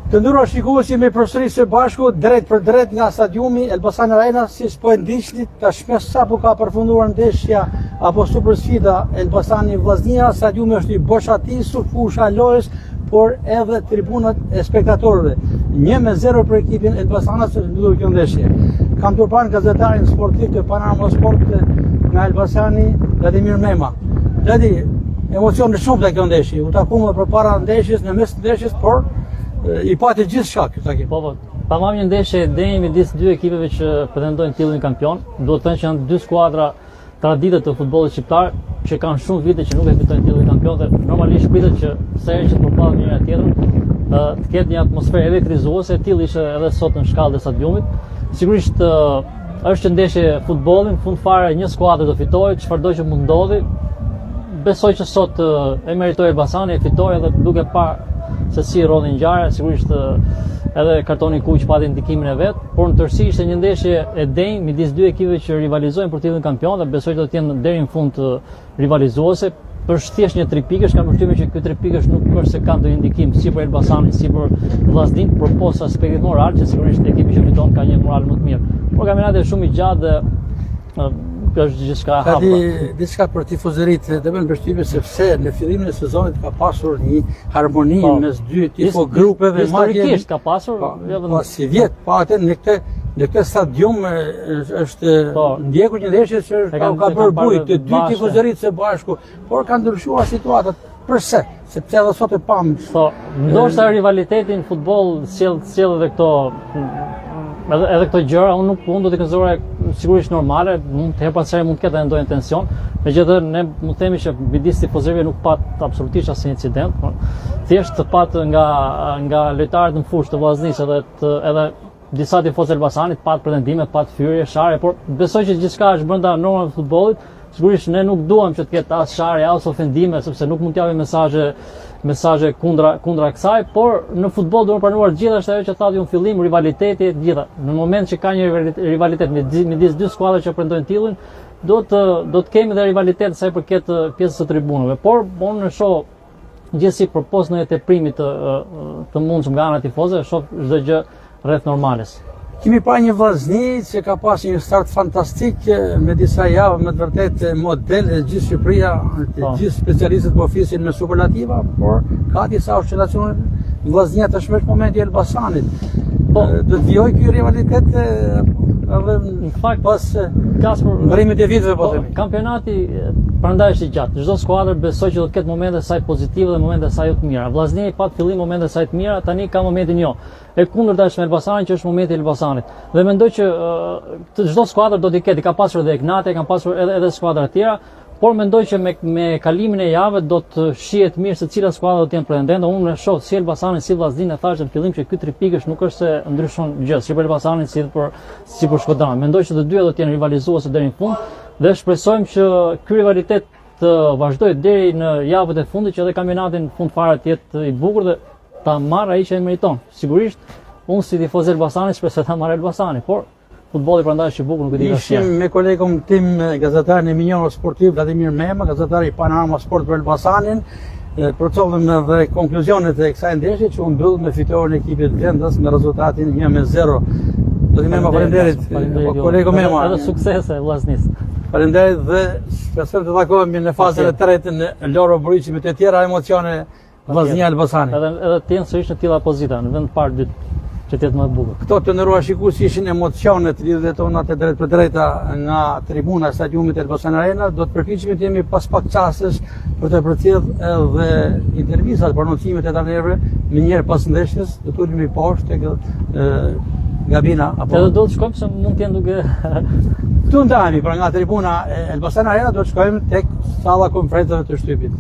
Të nderuar shikuesi, me përsëri së bashku drejt për drejt nga stadiumi Elbasan Arena, si po e ndiqni tashmë sapo ka përfunduar ndeshja apo supersfida Elbasani Vllaznia. Stadiumi është i boshatitur, fusha lojës, por edhe tribunat e spektatorëve. 1-0 për ekipin Elbasanit që zhvilloi kjo ndeshje. Kam turpan gazetarin sportiv të Panorama Sport nga Elbasani, Vladimir Mema. Ladi, emocion në shumë të kjo ndeshje. U takuam përpara ndeshjes, në mes të ndeshjes, por i pati gjithë shka këtë takim. Po, tamam një ndeshje denjë midis dy ekipeve që pretendojnë titullin kampion. Duhet të thënë që janë dy skuadra tradite të futbollit shqiptar që kanë shumë vite që nuk e fitojnë titullin kampion dhe normalisht pritet që sa herë që përballen njëra tjetrën të ketë një atmosferë elektrizuese, e tillë ishte edhe sot në shkallën e stadiumit. Sigurisht është ndeshje futbolli, në fund fare një skuadër do fitojë, çfarëdo që mund ndodhi. Besoj që sot e meritoi Elbasani, e fitoi edhe duke parë se si rodhi ngjarja, sigurisht edhe kartoni kuq pati ndikimin e vet, por në tërësi ishte një ndeshje e denjë midis dy ekipeve që rivalizojnë për titullin kampion dhe besoj që do të jenë deri në fund rivalizuese. Për thjesht një 3 pikësh, kam përshtypjen që ky 3 pikësh nuk është se kanë ndonjë ndikim si për Elbasanin, si për Vllaznin, por posa aspektit moral, që sigurisht ekipi që fiton ka një moral më të mirë. Por kampionati është shumë i gjatë dhe është gjithçka hapur. Tani diçka për tifozërit dhe më përshtypje sepse në fillimin e sezonit ka pasur një harmoni mes dy tifogrupeve, historikisht ka pasur, po si vjet, po atë në këtë stadium është ndjekur një ndeshje që ka bërë bujë të dy tifozërit së bashku, por ka ndryshuar situatat. Përse? Sepse edhe sot e pam. Po, ndoshta rivaliteti në futboll sjell edhe këto edhe këto gjëra, unë do t'i konsideroj sigurisht normale, her pas here mund të ketë ndonjë tension. Megjithatë ne mund të themi që midis tifozëve nuk pat absolutisht asnjë incident, por thjesht pat nga lojtarët në fushë të Vllaznisë edhe disa tifozë Elbasanit pat pretendime, pat fyrje, sharje, por besoj që gjithçka është brenda normave të futbollit. Sigurisht ne nuk duam që të ketë as sharje, as ofendime, sepse nuk mund t'japim mesazhe kundra kësaj, por në futboll duhet pranuar gjithashtu ajo që thatë në fillim, rivaliteti e gjitha. Në moment që ka një rivalitet midis dy skuadra që pretendojnë titullin, do të kemi edhe rivalitet sa i përket pjesës së tribunave. Por unë në shoh gjithsesi përpos në teprimit të mundshëm nga ana tifozëve, shoh çdo gjë rreth normales. Kemi pa një Vllazni që ka pas një start fantastik me disa javë, me të vërtet model e gjithë Shqipëria, gjithë specialistët po flisin me superlativa, por ka disa oscilacione. Vllaznia tashmë është momenti i Elbasanit. Do të vijojë ky rivalitet edhe në fakt pas mbërrimit e viteve, po themi. Kampionati prandaj është i gjatë. Çdo skuadër besoj që do të ketë momente saj pozitive dhe momente saj jo të mira. Vllaznia i pat fillim momente saj të mira, tani ka momentin jo. E kundërta është me Elbasanin, që është momenti i Elbasanit. Dhe mendoj që çdo skuadër do t'i ketë, ka pasur edhe Ignati, kanë pasur edhe skuadra të tjera, por mendoj që me kalimin e javës do të shihet mirë se cila skuadra do të jenë pretendente. Unë shoh si Elbasanin si Vllaznin, e thashë në fillim që ky 3 pikësh nuk është se ndryshon gjë, si për Elbasanin si për Shkodran. Mendoj që të dyja do të jenë rivalizuese deri në fund dhe shpresojmë që ky rivalitet të vazhdojë deri në javët e fundit, që edhe kampionati në fund fare të jetë i bukur dhe ta marrë ai që e meriton. Sigurisht, unë si tifoz Elbasanit shpresoj ta marrë Elbasani, por futbolli prandaj është i bukur, nuk e di asgjë. Ishim me kolegun tim, gazetarin e minjor sportiv Vladimir Mema, gazetari i Panorama Sport për Elbasanin. Përcollëm edhe konkluzionet e kësaj ndeshje që u mbyll me fitoren e ekipit Vendas me rezultatin 1-0. Vladimir Mema, faleminderit. Kolegu Mema, edhe suksese Vllaznis. Faleminderit dhe shpresoj të takohemi në fazën e tretë në Loro Buriqi me të tjera emocione Vllaznia Elbasani. Edhe të jenë sërish në tilla pozita, në vend parë dytë, që të jetë më e bukur. Këto të nderuar shikues ishin emocionet lidhje tona të drejt për drejta nga tribuna e stadiumit Elbasan Arena. Do të përpiqemi të jemi pas pak çastesh për të përcjellë edhe intervistat për noticimet e trajnerëve më njëherë pas ndeshjes, do të ulemi poshtë tek Gabina apo edhe do të shkojmë se mund të jenë duke këtu ndajemi, pra nga tribuna e Elbasan Arena do të shkojmë tek salla konferencave të shtypit.